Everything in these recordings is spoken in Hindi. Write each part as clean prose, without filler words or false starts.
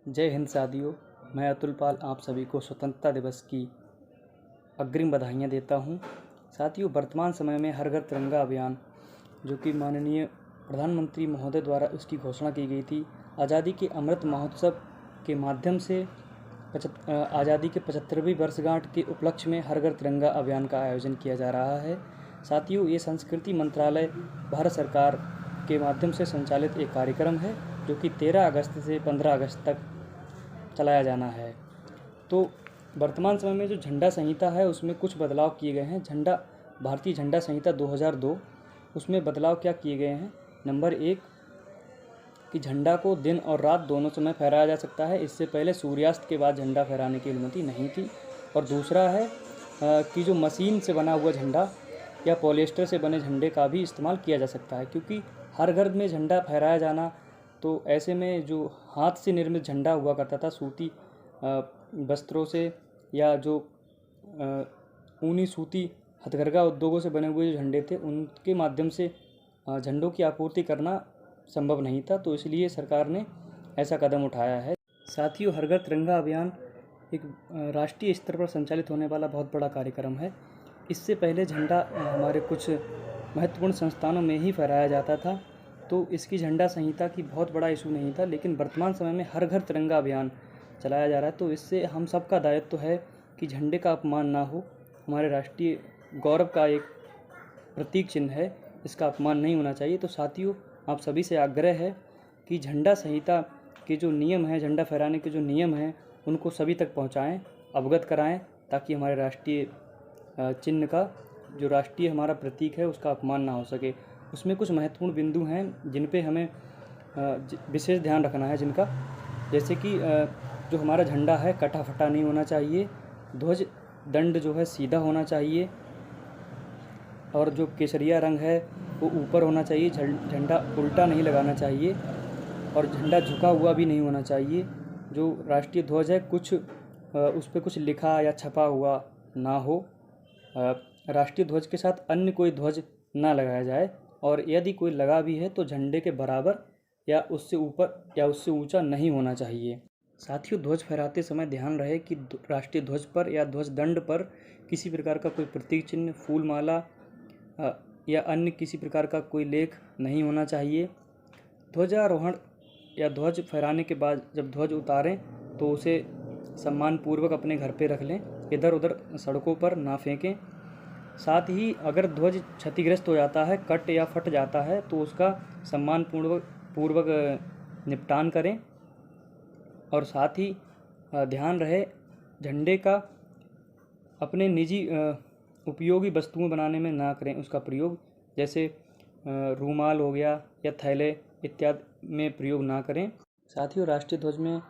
जय हिंद साथियों। मैं अतुल पाल आप सभी को स्वतंत्रता दिवस की अग्रिम बधाइयाँ देता हूँ। साथियों, वर्तमान समय में हर घर तिरंगा अभियान, जो कि माननीय प्रधानमंत्री महोदय द्वारा उसकी घोषणा की गई थी, आज़ादी के अमृत महोत्सव के माध्यम से आज़ादी के 75वीं वर्षगांठ के उपलक्ष्य में हर घर तिरंगा अभियान का आयोजन किया जा रहा है। साथियों, ये संस्कृति मंत्रालय भारत सरकार के माध्यम से संचालित एक कार्यक्रम है, जो कि 13 अगस्त से 15 अगस्त तक चलाया जाना है। तो वर्तमान समय में जो झंडा संहिता है उसमें कुछ बदलाव किए गए हैं। भारतीय झंडा संहिता 2002, उसमें बदलाव क्या किए गए हैं। नंबर 1 कि झंडा को दिन और रात दोनों समय फहराया जा सकता है। इससे पहले सूर्यास्त के बाद झंडा फहराने की अनुमति नहीं थी। और दूसरा है कि जो मशीन से बना हुआ झंडा या पॉलिएस्टर से बने झंडे का भी इस्तेमाल किया जा सकता है, क्योंकि हर घर में झंडा फहराया जाना, तो ऐसे में जो हाथ से निर्मित झंडा हुआ करता था सूती वस्त्रों से या जो ऊनी सूती हथकरघा उद्योगों से बने हुए जो झंडे थे, उनके माध्यम से झंडों की आपूर्ति करना संभव नहीं था। तो इसलिए सरकार ने ऐसा कदम उठाया है। साथियों, हर घर तिरंगा अभियान एक राष्ट्रीय स्तर पर संचालित होने वाला बहुत बड़ा कार्यक्रम है। इससे पहले झंडा हमारे कुछ महत्वपूर्ण संस्थानों में ही फहराया जाता था, तो इसकी झंडा संहिता की बहुत बड़ा इशू नहीं था। लेकिन वर्तमान समय में हर घर तिरंगा अभियान चलाया जा रहा है, तो इससे हम सबका दायित्व है कि झंडे का अपमान ना हो। हमारे राष्ट्रीय गौरव का एक प्रतीक चिन्ह है, इसका अपमान नहीं होना चाहिए। तो साथियों, आप सभी से आग्रह है कि झंडा संहिता के जो नियम हैं, झंडा फहराने के जो नियम हैं, उनको सभी तक पहुँचाएँ, अवगत कराएँ, ताकि हमारे राष्ट्रीय चिन्ह का, जो राष्ट्रीय हमारा प्रतीक है, उसका अपमान ना हो सके। उसमें कुछ महत्वपूर्ण बिंदु हैं जिन पे हमें विशेष ध्यान रखना है, जिनका जैसे कि जो हमारा झंडा है कटा फटा नहीं होना चाहिए, ध्वज दंड जो है सीधा होना चाहिए, और जो केसरिया रंग है वो ऊपर होना चाहिए, झंडा उल्टा नहीं लगाना चाहिए, और झंडा झुका हुआ भी नहीं होना चाहिए। जो राष्ट्रीय ध्वज है उस पर कुछ लिखा या छपा हुआ ना हो। राष्ट्रीय ध्वज के साथ अन्य कोई ध्वज ना लगाया जाए, और यदि कोई लगा भी है तो झंडे के बराबर या उससे ऊपर या उससे ऊंचा नहीं होना चाहिए। साथियों, ध्वज फहराते समय ध्यान रहे कि राष्ट्रीय ध्वज पर या ध्वज दंड पर किसी प्रकार का कोई प्रतीक चिन्ह, फूल माला या अन्य किसी प्रकार का कोई लेख नहीं होना चाहिए। ध्वजारोहण या ध्वज फहराने के बाद जब ध्वज उतारें तो उसे सम्मानपूर्वक अपने घर पे रख लें, इधर उधर सड़कों पर ना फेंकें। साथ ही अगर ध्वज क्षतिग्रस्त हो जाता है, कट या फट जाता है, तो उसका सम्मानपूर्वक निपटान करें। और साथ ही ध्यान रहे झंडे का अपने निजी उपयोगी वस्तुएं बनाने में ना करें उसका प्रयोग, जैसे रूमाल हो गया या थैले इत्यादि में प्रयोग ना करें। साथियों, राष्ट्रीय ध्वज में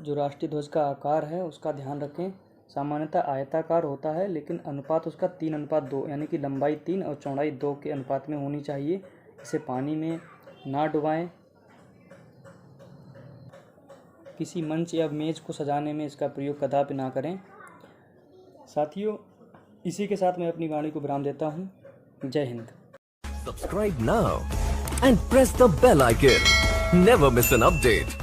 जो राष्ट्रीय ध्वज का आकार है उसका ध्यान रखें। सामान्यतः आयताकार होता है, लेकिन अनुपात उसका 3:2 यानी कि लंबाई 3 और चौड़ाई 2 के अनुपात में होनी चाहिए। इसे पानी में ना डुबाएं। किसी मंच या मेज को सजाने में इसका प्रयोग कदापि ना करें। साथियों, इसी के साथ मैं अपनी वाणी को विराम देता हूँ। जय Hind. Subscribe now and press the bell icon. Never miss an update.